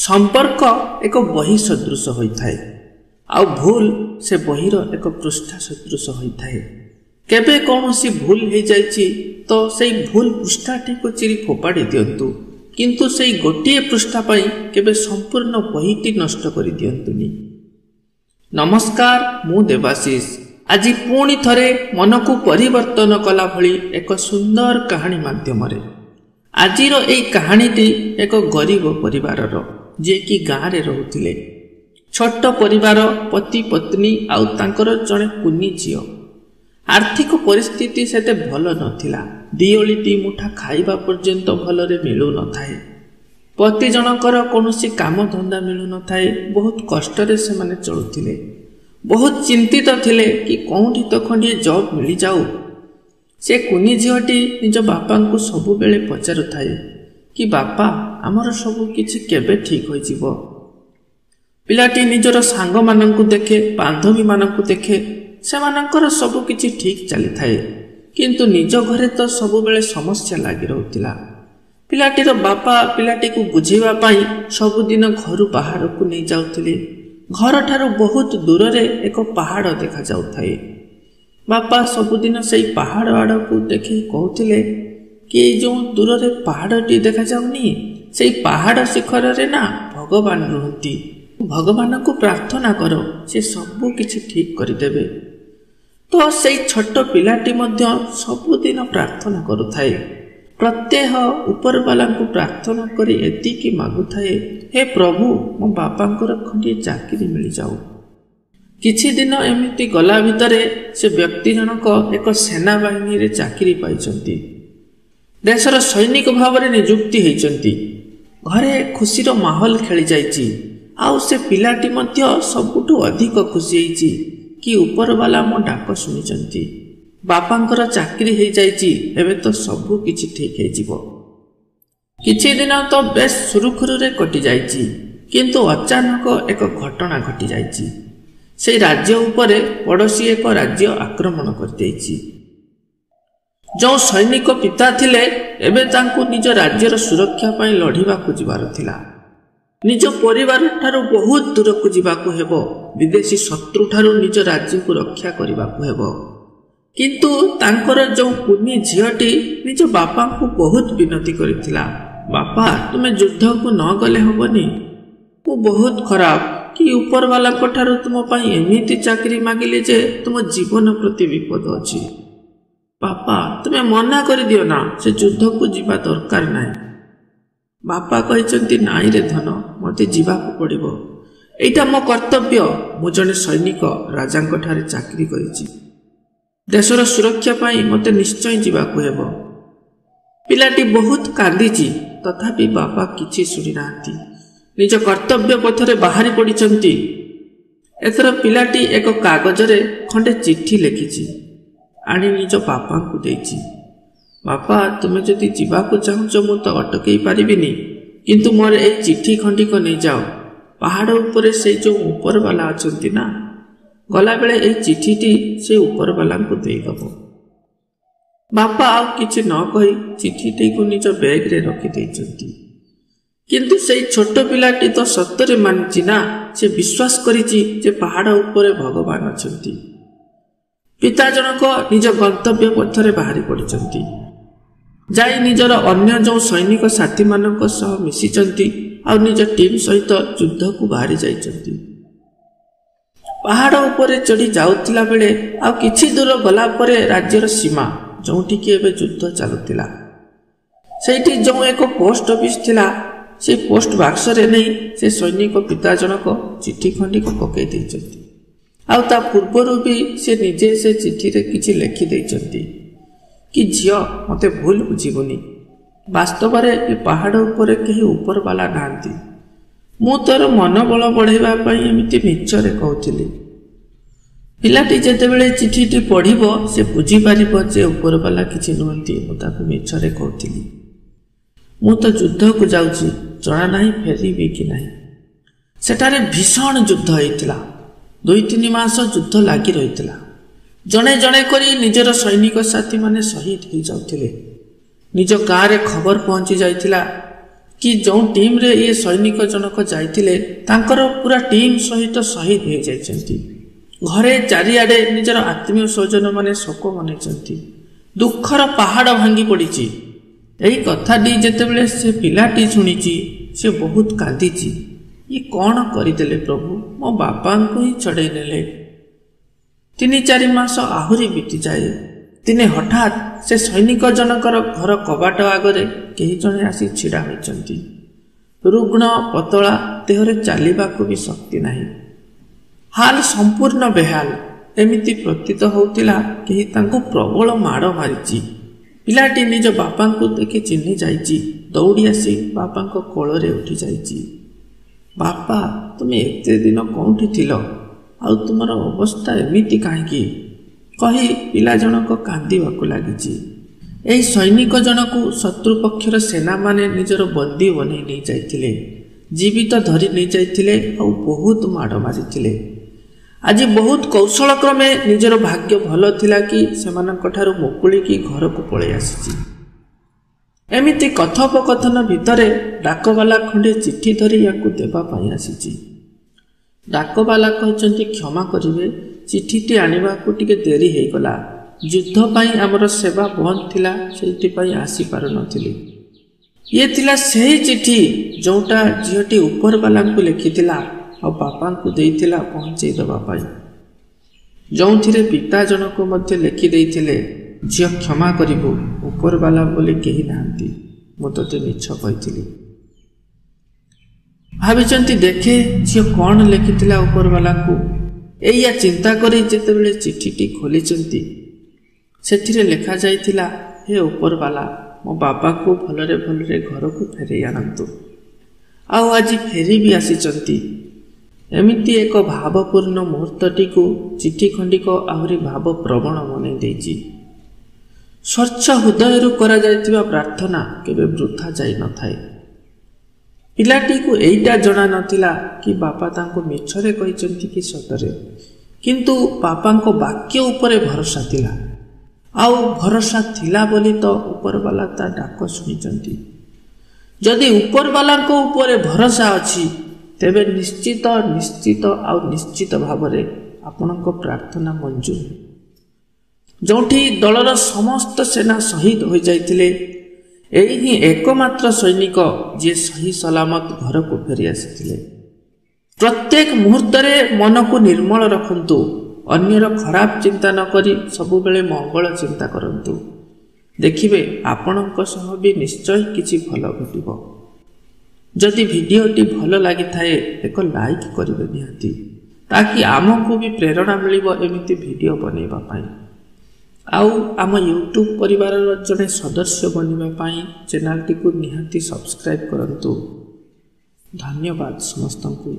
संपर्क एक बही सदृश होता है आउ भूल से बहीर एक पृष्ठा सदृश होता है। केबे कौन सी भूल हो जाइछि तो से भूल पृष्ठाटी को चिरी फोपाड़ी दियंतु, किंतु से गोटे पृष्ठा पाई केबे संपूर्ण बहीटी नष्ट कर दियंतुनी। नमस्कार, मु देवाशीष। आज पुणी थरे मन को परिवर्तन कला भली एक सुंदर कहानी माध्यम रे आजिर एई कहानीटी एक गरीब परिवारर जे कि गाँव रे रहुथिले। छोट परिवार, पति पत्नी आउ तांकर जणे कुनी झियो। आर्थिक परिस्थिति सेते भल नथिला। दिओलिटी मुठा खाइबा पर्यंत भलरे मिलु नथाए। पति जनकर कौनसी काम धंदा मिलु नथाए। बहुत कष्टरे से माने चलुथिले। बहुत चिंतित थिले कि कौंठी तो खंडिए जॉब मिली जाऊ। से कुनी झियोटी निज बापा को सबु बेले पचारु थाए कि बापा आमर सबु किछि केबे ठीक होई जिवो। पिलाटी निजर सांग मानंकु देखे, बांधवी मानंकु देखे, सेमानंकर सबु किछि ठीक चली थाए, किंतु निज घरे तो सबु बेले समस्या लागि रहउतिला। पिलाटीर बापा पिलाटी को बुझेवा पाई सबुदिन घर बाहर को नहीं जाउथिले। घर ठारू बहुत दूर रे एक पहाड़ देखा जाउथाए। बापा सबुदिन से पहाड़ आड़ को देखि कहउथिले कि जो दूर रे पहाड़टी देखा जाउनी, से पहाड़ शिखर रे ना भगवान रहती। भगवान को प्रार्थना करो, से सबु किछि ठीक करदेवे। तो से छोट पिलाटी मध्य सबुदिन प्रार्थना करुथाए। प्रत्येह ऊपर वाला को प्रार्थना करी एतिकी मागुथाए, हे प्रभु मो बापांकर खंडिए चाकरी मिल जाऊ। किछि दिन एमिति गला भितरे से व्यक्ति जनक एक सेना बाहिनी रे चाकरी पाइछंती। देशर सैनिक भाव में नियुक्ति होइछंती। घरे खुशीर माहौल खेली जाइछि। आउ से पिलाटी मध्य सबुठु अधिक खुशी होइछि कि ऊपर वाला मो डाक सुनिछंती। बापांकर चाकरी हो जाइछि, एबे तो सबु किछि ठीक हो जिवो। किछि दिन तो बेस सुरुखुरु रे कटि जाइछि, किंतु अचानक एक घटना घटी जाइछि। से राज्य उपरे पड़ोसी एक राज्य आक्रमण कर देइछि। जो सैनिक पिता थिले एबे तांकु निज राज्यर सुरक्षा पाई लढिबा को जिबार थिला। निज परिवार ठारू बहुत दूर को जिबाकू हेबो। विदेशी शत्रु ठारू निज राज्य को रक्षा करबा को हेबो। किंतु तांकर जो कुनी झियोटी निज बापा को बहुत विनती करिथिला, बापा तुमे युद्ध को न गले हबनी। वो बहुत खराब कि ऊपर वाला ठारू तुम पाई एमिति चाकरी मागिले जे तुम जीवन प्रति विपद अछि। बापा तुमे मना कर दियो ना, से युद्ध को जीवा दरकार नाही। बापा कहचंती नाई रे धन, मते जीवाकू पड़िबो। एटा मो कर्तव्य। मु जने सैनिक राजांक ठारे चाकरी करिछि। देशर सुरक्षा पाई मते निश्चय जीवाकू हेबो। पिलाटी बहुत कांदीछि, तथापि बापा किछि सुनि नांती। निज कर्तव्य पथरे बाहरी पड़िछंती। एथर पिलाटी एक कागज रे खंडे चिट्ठी लिखिछि, आनी निज बापा को देछि। बापा तुमे जदि जीवाकू चाहुछ मु तो अटकई पारिबिनी, किंतु मोर ए चिट्ठी खंडी को नहीं जाओ। पहाड़ ऊपर से जो ऊपर वाला अछंती ना, गला बेले ए चिट्ठीटी से ऊपर वाला को देई दबो। बापा आ किछि न कहि चिट्ठीटी को निज बैग रे रखि देइछंती। किंतु से छोट पिलाटी तो सत्तरे मानिछि ना, से विश्वास करिछि जे पहाड़ ऊपर भगवान अछंती। पिता जनक निज गंतव्य पथरे बाहरी पड़िछंती। जाई निजर अन्य जो सैनिक साथी मानक सह मिसिचंती आ निज टीम सहित युद्ध को बाहरी जाइछंती। पहाड़ ऊपर चढ़ी जाउथिला बेले आ किछि दूर गला परे राज्यर सीमा जोंठी कि एबे युद्ध चालुथिला। सेठी जो एक पोस्ट ऑफिस थिला, से पोस्ट बॉक्स रे नहीं से सैनिक पिता जनक चिट्ठी खंडी को पकई देइछंती। आउ ता पूर्वरु भी से निजे से चिट्ठी रे किछि लिखि देइछंती कि झियो मते भूल बुझिबोनी। वास्तव रे ए पहाड़ ऊपर केही ऊपर वाला नांती। मु तोर मनोबल बढ़ाइबा पई एमिति मिछरे कहउथिली। पिलाटी जेतेबेले चिठीटी पढ़िबो से बुझी पारिबो जे ऊपर वाला किछि नहंती। मु ताकू मिछरे कहउथिली। मु तो युद्ध को जाउची, जणा नाही फेरिबी कि नाही। सेटारे भीषण युद्ध होइतिला। 2-3 मास युद्ध लागि रहितिला। जणे जणे करी निजर सैनिक साथी माने शहीद हो जाउथिले। निज गाँव रे खबर पहुंची जाइतिला कि जो टीम रे ये सैनिक जनक जाइतिले तांकर पूरा टीम सहित शहीद हो जाइछन्ति। घरे चारिआडे निजर आत्मीय स्वजन माने शोक मनैछन्ति। दुखर पहाड़ भांगी पड़िछि। एही कथाटी जेतेबेले से पिलाटी शुणिछि से बहुत कांदिछि। ये कौन करदेले प्रभु, मो बापा को ही छड़े नेले। 3-4 मास आहुरी बीती जाए। दिने हठात से सैनिक जनकर घर कबाट आगरे केही जणे आसी छिड़ा होइछन्ति। रुग्ण पतला देहरे चालिबाकू भी शक्ति नाही। हाल संपूर्ण बेहाल एमिति प्रतीत होउतिला केही तांको प्रबल माड़ मारिछि। पिलाटी निज बापा को देखि चिन्हि जाइछि। दौड़ी आसी बापा को कोଳରେ उठी जाइछि। बापा तुम एते दिन कौंठी थिल, आउ तुमर अवस्था एमिति काहेकि कही पिला जनक कांदिबाकू लागिछि। एही सैनिक जनकू शत्रु पक्षर सेना माने निजर बंदी बनै नै जाइथिले। जीवित धरी नै जाइथिले आउ बहुत माड़ मारिथिले। आज बहुत कौशल क्रमे निजर भाग्य भल थिला कि सेमानंकठारु मुकुलिकी घर को पळे आसीछि। एमिति कथोपकथन भितरे डाकबाला खंडे चिठी धरी याकू देबा पई आसीछि। डाकबाला कहचंती क्षमा करिवे, चिठीटी आनिबाकू टिके देरी हे गला। युद्ध पई हमर सेवा बंद थिला, सेति पई आसी पार नथिली। ये थिला सेही चिठी जोटा झियोटी ऊपर वाला को लिखिथिला और बापा को देइथिला पहुंचै दबा पाई। जोंथिरे पिता जनक मध्य लिखि देइथिले, झियो क्षमा करिबो, ऊपर वाला बोले केही नांती, मो तते मिछ कहिथिली। भाबिचंती देखे झियो कौन लिखिथिला ऊपर वाला को। एया चिंता करी जेतेबेले चिठीटी खोलिचंती सेथिरे लिखा जाइथिला, हे ऊपर वाला, मो बापा को भलरे भलरे घर को फेरै आनंतु। आउ आज फेरी भी आसीचंती। एमिति एक भावपूर्ण मुहूर्तटी को चिठी खंडिक आहुरी भाव प्रवण मनै देइछि। स्वच्छ हृदय करा जाइतिबा प्रार्थना केबे वृथा जाई न थाए। पिलाटी को एइटा जणा नथिला कि बापा तांको मिछरे कहिचंती कि सतरे, किंतु बापा को वाक्य उपरे भरोसा थिला। आउ भरोसा थिला बोली तो ऊपर वाला ता डाक सुनिचंती। जदि ऊपर वाला को ऊपर भरोसा अछि तेबे निश्चित निश्चित आउ निश्चित भावरे आपणको प्रार्थना मंजूर। जोठी दलर समस्त सेना शहीद हो जाइतिले, एही ही एकमात्र सैनिक जे सही सलामत घर को फेरी आसिथिले। प्रत्येक मुहूर्त रे मन को निर्मल रखंतु। अन्यर खराब चिंता न करी सबु बेले मंगल चिंता करंतु। देखिबे आपणको सह भी निश्चय किछि भल घटिबो। जदि वीडियोटी भल लागि थाए एक लाइक करिवे निहाती, ताकि आमको भी प्रेरणा मिलिबो एमिति वीडियो बनेबा पाई। आउ आम यूट्यूब परिवार जड़े सदस्य बनवाई चैनल टी को निहाती सब्सक्राइब करंतु। धन्यवाद समस्त को।